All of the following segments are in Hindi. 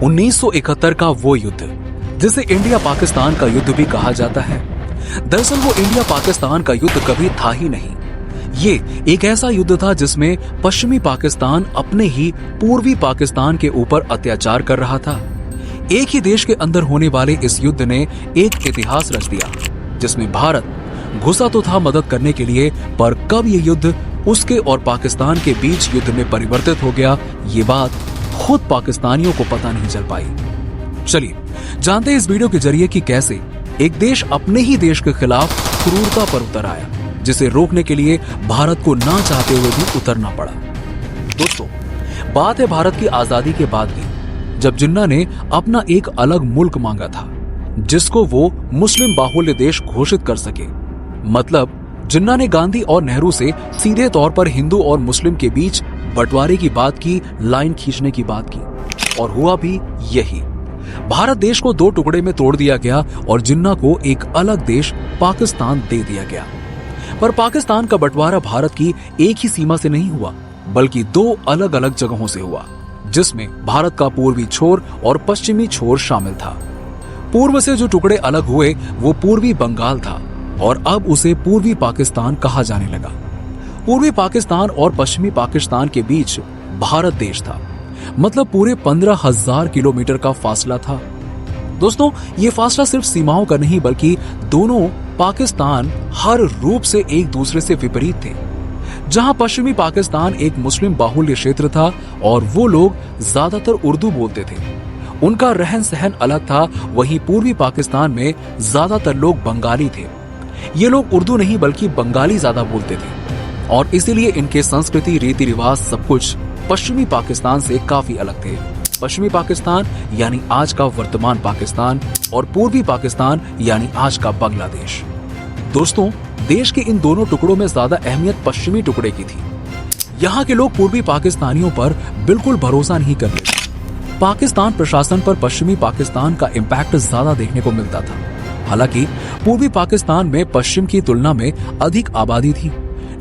1971 का वो युद्ध जिसे इंडिया पाकिस्तान का युद्ध भी कहा जाता है, दरअसल वो इंडिया पाकिस्तान का युद्ध कभी था ही नहीं। ये एक ऐसा युद्ध था जिसमें पश्चिमी पाकिस्तान अपने ही पूर्वी पाकिस्तान के ऊपर अत्याचार कर रहा था। एक ही देश के अंदर होने वाले इस युद्ध ने एक इतिहास रच दिया, जिसमें भारत घुसा तो था मदद करने के लिए, पर कब ये युद्ध उसके और पाकिस्तान के बीच युद्ध में परिवर्तित हो गया, ये बात खुद पाकिस्तानियों को पता नहीं चल पाई। चलिए जानते हैं इस वीडियो के जरिए कि कैसे एक देश अपने ही देश के खिलाफ क्रूरता पर उतर आया, जिसे रोकने के लिए भारत को ना चाहते हुए भी उतरना पड़ा। दोस्तों, बात है भारत की आजादी के बाद की, जब जिन्ना ने अपना एक अलग मुल्क मांगा था, जिसको वो मुस्लिम बाहुल्य देश घोषित कर सके। मतलब जिन्ना ने गांधी और नेहरू से सीधे तौर पर हिंदू और मुस्लिम के बीच बंटवारे की बात की, लाइन खींचने की बात की, और हुआ भी यही। भारत देश को दो टुकड़े में तोड़ दिया गया और जिन्ना को एक अलग देश पाकिस्तान दे दिया गया। पर पाकिस्तान का बंटवारा भारत की एक ही सीमा से नहीं हुआ, बल्कि दो अलग अलग जगहों से हुआ, जिसमें भारत का पूर्वी छोर और पश्चिमी छोर शामिल था। पूर्व से जो टुकड़े अलग हुए वो पूर्वी बंगाल था और अब उसे पूर्वी पाकिस्तान कहा जाने लगा। पूर्वी पाकिस्तान और पश्चिमी पाकिस्तान के बीच भारत देश था, मतलब पूरे 15,000 किलोमीटर का फासला था। दोस्तों, ये फासला सिर्फ सीमाओं का नहीं, बल्कि दोनों पाकिस्तान हर रूप से एक दूसरे से विपरीत थे। जहां पश्चिमी पाकिस्तान एक मुस्लिम बाहुल्य क्षेत्र था और वो लोग ज्यादातर उर्दू बोलते थे, उनका रहन सहन अलग था, वहीं पूर्वी पाकिस्तान में ज्यादातर लोग बंगाली थे। ये लोग उर्दू नहीं बल्कि बंगाली ज्यादा बोलते थे और इसीलिए इनके संस्कृति, रीति रिवाज, सब कुछ पश्चिमी पाकिस्तान से काफी अलग थे। पश्चिमी पाकिस्तान यानी आज का वर्तमान पाकिस्तान और पूर्वी पाकिस्तान यानी आज का बांग्लादेश। दोस्तों, देश के इन दोनों टुकड़ों में ज्यादा अहमियत पश्चिमी टुकड़े की थी। यहाँ के लोग पूर्वी पाकिस्तानियों पर बिल्कुल भरोसा नहीं कर रहे। पाकिस्तान प्रशासन पर पश्चिमी पाकिस्तान का इम्पैक्ट ज्यादा देखने को मिलता था। हालांकि पूर्वी पाकिस्तान में पश्चिम की तुलना में अधिक आबादी थी,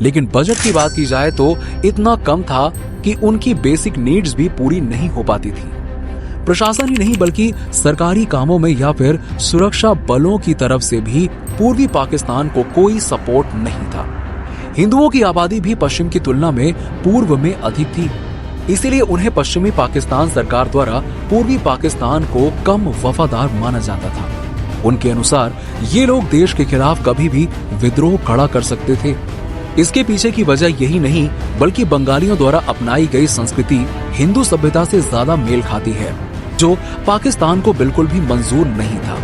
लेकिन बजट की बात की जाए तो इतना कम था कि उनकी बेसिक नीड्स भी पूरी नहीं हो पाती थी। प्रशासन ही नहीं बल्कि सरकारी कामों में या फिर सुरक्षा बलों की तरफ से भी पूर्वी पाकिस्तान को कोई सपोर्ट नहीं था। हिंदुओं की आबादी भी पश्चिम की तुलना में पूर्व में अधिक थी, इसीलिए उन्हें पश्चिमी पाकिस्तान सरकार द्वारा पूर्वी पाकिस्तान को कम वफादार माना जाता था। उनके अनुसार ये लोग देश के खिलाफ कभी भी विद्रोह खड़ा कर सकते थे। इसके पीछे की वजह यही नहीं बल्कि बंगालियों द्वारा अपनाई गई संस्कृति हिंदू सभ्यता से ज्यादा मेल खाती है, जो पाकिस्तान को बिल्कुल भी मंजूर नहीं था।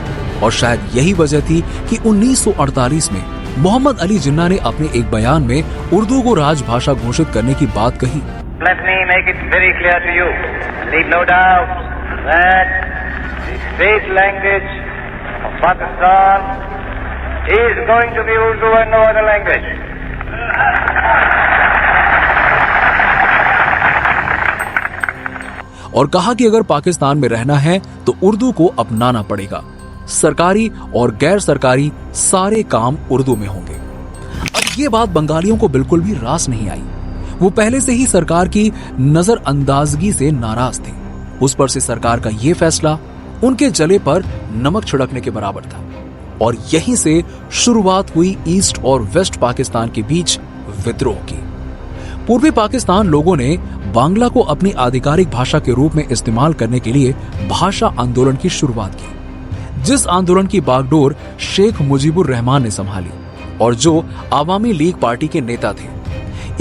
और शायद यही वजह थी कि 1948 में मोहम्मद अली जिन्ना ने अपने एक बयान में उर्दू को राजभाषा घोषित करने की बात कही। Let me make it very clear to you. Leave no doubt that the state language of Pakistan is going to be Urdu and no other language. और कहा कि अगर पाकिस्तान में रहना है तो उर्दू को अपनाना पड़ेगा। सरकारी और गैर सरकारी सारे काम उर्दू में होंगे। अब ये बात बंगालियों को बिल्कुल भी रास नहीं आई। वो पहले से ही सरकार की नजरअंदाजगी से नाराज थे। उस पर से सरकार का ये फैसला उनके जले पर नमक छिड़कने के बराबर था। और यहीं से शुरुआत हुई ईस्ट और वेस्ट पाकिस्तान के बीच विद्रोह की। पूर्वी पाकिस्तान लोगों ने बांग्ला को अपनी आधिकारिक भाषा के रूप में इस्तेमाल करने के लिए भाषा आंदोलन की शुरुआत की, जिस आंदोलन की बागडोर शेख मुजीबुर रहमान ने संभाली और जो आवामी लीग पार्टी के नेता थे।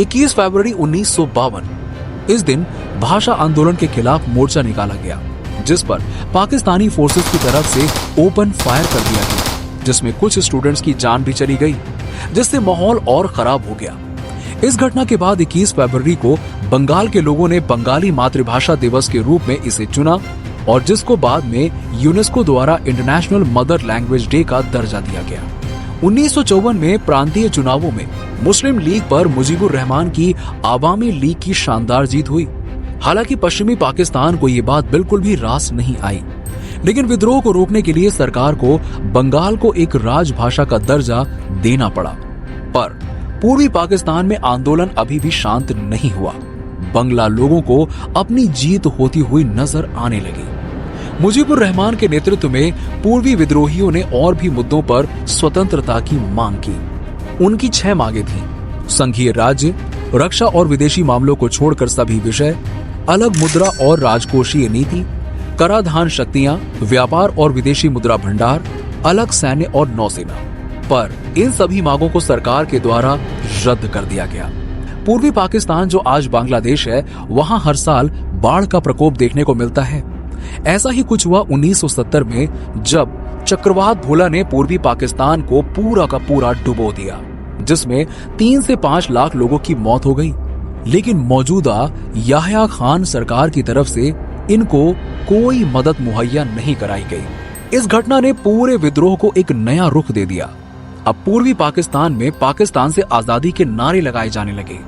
21 फरवरी 1952 इस दिन भाषा आंदोलन के खिलाफ मोर्चा निकाला गया, जिस पर पाकिस्तानी फोर्सेस की तरफ से ओपन फायर कर दिया गया, जिसमें कुछ स्टूडेंट्स की जान भी चली गई, जिससे माहौल और खराब हो गया। इस घटना के बाद 21 फरवरी को बंगाल के लोगों ने बंगाली मातृभाषा दिवस के रूप में इसे चुना और जिसको बाद में यूनेस्को द्वारा इंटरनेशनल मदर लैंग्वेज डे का दर्जा दिया गया। 1954 में प्रांतीय चुनावों में मुस्लिम लीग पर मुजीबुर रहमान की आवामी लीग की शानदार जीत हुई। हालांकि पश्चिमी पाकिस्तान को ये बात बिल्कुल भी रास नहीं आई, लेकिन विद्रोह को रोकने के लिए सरकार को बंगाल को एक राजभाषा का दर्जा देना पड़ा। पर पूर्वी पाकिस्तान में आंदोलन अभी भी शांत नहीं हुआ। बंगला लोगों को अपनी जीत होती हुई नजर आने लगी। मुजीबुर रहमान के नेतृत्व में पूर्वी विद्रोहियों ने और भी मुद्दों पर स्वतंत्रता की मांग की। उनकी 6 मांगे थीं: संघीय राज्य, रक्षा और विदेशी मामलों को छोड़कर सभी विषय, अलग मुद्रा और राजकोषीय नीति, कराधान शक्तियां, व्यापार और विदेशी मुद्रा भंडार, अलग सैन्य और नौसेना। पर इन सभी मांगों को सरकार के द्वारा रद्द कर दिया गया। पूर्वी पाकिस्तान जो आज बांग्लादेश है, वहां हर साल बाढ़ का प्रकोप देखने को मिलता है। ऐसा ही कुछ हुआ 1970 में, जब चक्रवात भोला ने पूर्वी पाकिस्तान को पूरा का पूरा डुबो दिया, जिसमें 3 से 5 लाख लोगों की मौत हो गई। लेकिन मौजूदा याह्या खान सरकार की तरफ से इनको कोई मदद मुहैया नहीं कराई गई। इस घटना ने पूरे विद्रोह को एक नया रुख दे दिया। अब पूर्वी पाकिस्तान में पाकिस्तान से आजादी के नारे लगाए जाने लगे।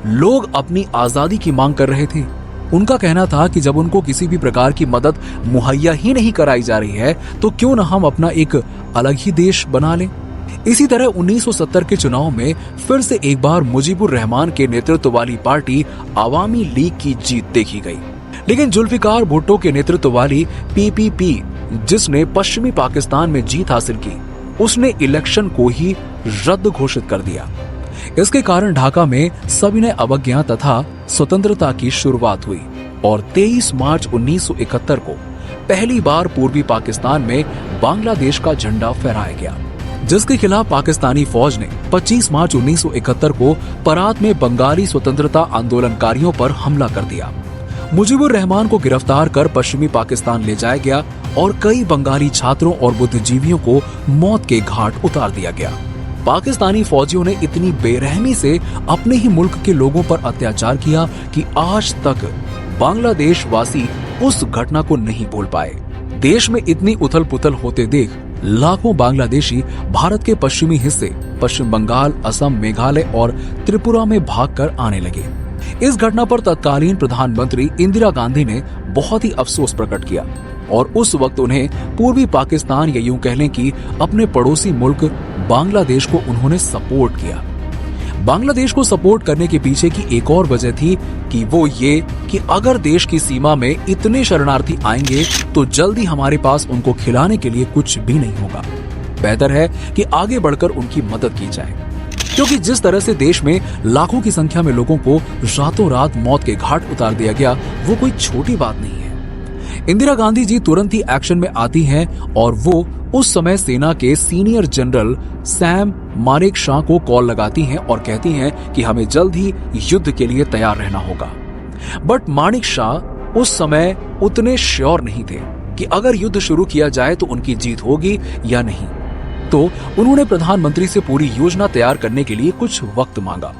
लोग अपनी आजादी की मांग कर रहे थे। उनका कहना था कि जब उनको किसी भी प्रकार की मदद मुहैया ही नहीं कराई जा रही है, तो क्यों न हम अपना एक अलग ही देश बना लें। इसी तरह 1970 के चुनाव में फिर से एक बार मुजीबुर रहमान के नेतृत्व वाली पार्टी आवामी लीग की जीत देखी गई। लेकिन जुल्फिकार भुट्टो के नेतृत्व वाली पीपीपी, जिसने पश्चिमी पाकिस्तान में जीत हासिल की, उसने इलेक्शन को ही रद्द घोषित कर दिया। इसके कारण ढाका में सविनय अवज्ञा तथा स्वतंत्रता की शुरुआत हुई और 23 मार्च 1971 को पहली बार पूर्वी पाकिस्तान में बांग्लादेश का झंडा फहराया गया, जिसके खिलाफ पाकिस्तानी फौज ने 25 मार्च 1971 को परात में बंगाली स्वतंत्रता आंदोलनकारियों पर हमला कर दिया। मुजीबुर रहमान को गिरफ्तार कर पश्चिमी पाकिस्तान ले जाया गया और कई बंगाली छात्रों और बुद्धिजीवियों को मौत के घाट उतार दिया गया। पाकिस्तानी फौजियों ने इतनी बेरहमी से अपने ही मुल्क के लोगों पर अत्याचार किया कि आज तक बांग्लादेश वासी उस घटना को नहीं भूल पाए। देश में इतनी उथल पुथल होते देख लाखों बांग्लादेशी भारत के पश्चिमी हिस्से पश्चिम बंगाल, असम, मेघालय और त्रिपुरा में भागकर आने लगे। इस घटना पर तत्कालीन प्रधानमंत्री इंदिरा गांधी ने बहुत ही अफसोस प्रकट किया और उस वक्त उन्हें पूर्वी पाकिस्तान, या यूं कह लें कि अपने पड़ोसी मुल्क बांग्लादेश को उन्होंने सपोर्ट किया। बांग्लादेश को सपोर्ट करने के पीछे की एक और वजह थी कि वो ये कि अगर देश की सीमा में इतने शरणार्थी आएंगे तो जल्दी हमारे पास उनको खिलाने के लिए कुछ भी नहीं होगा। बेहतर है कि आगे बढ़कर उनकी मदद की जाए, क्योंकि जिस तरह से देश में लाखों की संख्या में लोगों को रातों रात मौत के घाट उतार दिया गया, वो कोई छोटी बात नहीं है। इंदिरा गांधी जी तुरंत ही एक्शन में आती हैं और वो उस समय सेना के सीनियर जनरल सैम मानेकशॉ को कॉल लगाती हैं और कहती हैं कि हमें जल्द ही युद्ध के लिए तैयार रहना होगा। बट मानेकशॉ उस समय उतने श्योर नहीं थे कि अगर युद्ध शुरू किया जाए तो उनकी जीत होगी या नहीं। तो उन्होंने प्रधानमंत्री से पूरी योजना तैयार करने के लिए कुछ वक्त मांगा।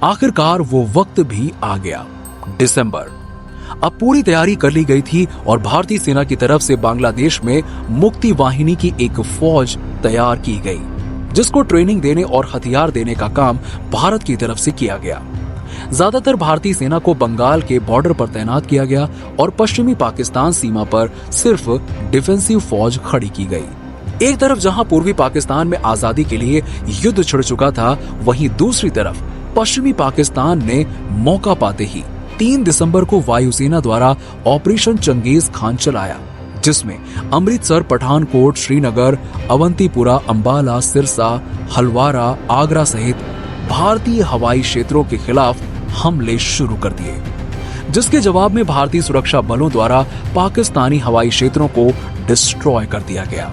आखिरकार वो वक्त भी आ गया, दिसंबर। अब पूरी तैयारी कर ली गई थी और भारतीय सेना की तरफ से बांग्लादेश में मुक्ति वाहिनी की एक फौज तैयार की गई, जिसको ट्रेनिंग देने और हथियार देने का काम भारत की तरफ से किया गया। ज्यादातर भारतीय सेना को बंगाल के बॉर्डर पर तैनात किया गया और पश्चिमी पाकिस्तान सीमा पर सिर्फ डिफेंसिव फौज खड़ी की गई। एक तरफ जहां पूर्वी पाकिस्तान में आजादी के लिए युद्ध छिड़ चुका था, वहीं दूसरी तरफ पश्चिमी पाकिस्तान ने मौका पाते ही 3 दिसंबर को वायुसेना द्वारा ऑपरेशन चंगेज खान चलाया, जिसमें अमृतसर, पठानकोट, श्रीनगर, अवंतीपुरा, अंबाला, सिरसा, हलवारा, आगरा सहित भारतीय हवाई क्षेत्रों के खिलाफ हमले शुरू कर दिए, जिसके जवाब में भारतीय सुरक्षा बलों द्वारा पाकिस्तानी हवाई क्षेत्रों को डिस्ट्रॉय कर दिया गया।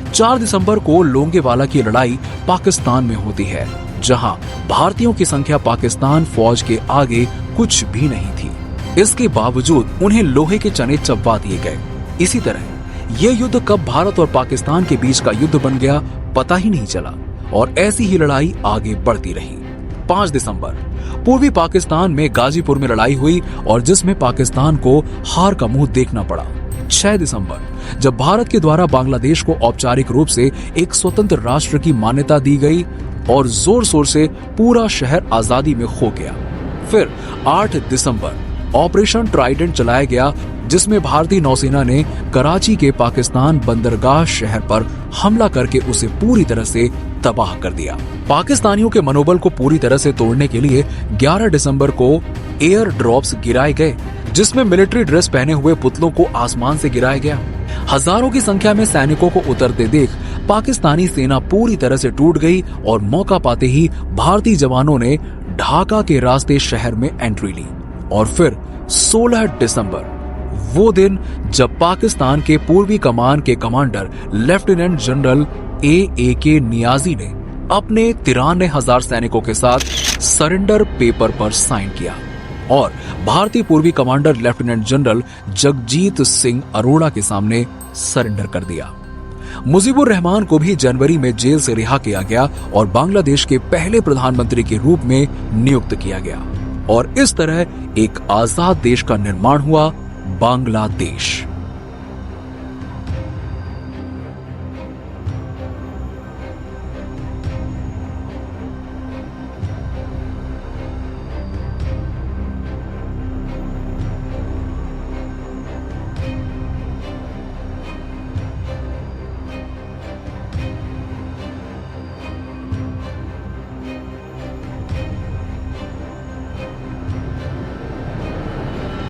4 दिसंबर को लोंगेवाला की लड़ाई पाकिस्तान में होती है, जहां भारतीयों की संख्या पाकिस्तान फौज के आगे कुछ भी नहीं थी। इसके बावजूद उन्हें लोहे के चने चबवा दिए गए। इसी तरह ये युद्ध कब भारत और पाकिस्तान के बीच का युद्ध बन गया, पता ही नहीं चला और ऐसी ही लड़ाई आगे बढ़ती रही। 5 दिसंबर पूर्वी पाकिस्तान में गाजीपुर में लड़ाई हुई और जिसमें पाकिस्तान को हार का मुंह देखना पड़ा। 6 दिसंबर जब भारत के द्वारा बांग्लादेश को औपचारिक रूप से एक स्वतंत्र राष्ट्र की मान्यता दी गई और जोर शोर से पूरा शहर आजादी में खो गया। फिर 8 दिसंबर ऑपरेशन ट्राइडेंट चलाया गया, जिसमें भारतीय नौसेना ने कराची के पाकिस्तान बंदरगाह शहर पर हमला करके उसे पूरी तरह से तबाह कर दिया। पाकिस्तानियों के मनोबल को पूरी तरह से तोड़ने के लिए 11 दिसंबर को एयर ड्रॉप्स गिराए गए, जिसमें मिलिट्री ड्रेस पहने हुए पुतलों को आसमान से गिराया गया। हजारों की संख्या में सैनिकों को उतरते देख पाकिस्तानी सेना पूरी तरह से टूट गई और मौका पाते ही भारतीय जवानों ने ढाका के रास्ते शहर में एंट्री ली। और फिर 16 दिसंबर, वो दिन जब पाकिस्तान के पूर्वी कमान के commander lieutenant general A.A.K. Niazi ने अपने 93,000 सैनिकों के साथ सरेंडर पेपर पर साइन किया और भारतीय पूर्वी commander lieutenant general Jagjit Singh Arora के सामने सरेंडर कर दिया। मुजीबुर रहमान को भी जनवरी में जेल से रिहा किया गया और बांग्लादेश के पहले प्रधानमंत्री के रूप में नियुक्त किया गया और इस तरह एक आजाद देश का निर्माण हुआ, बांग्लादेश।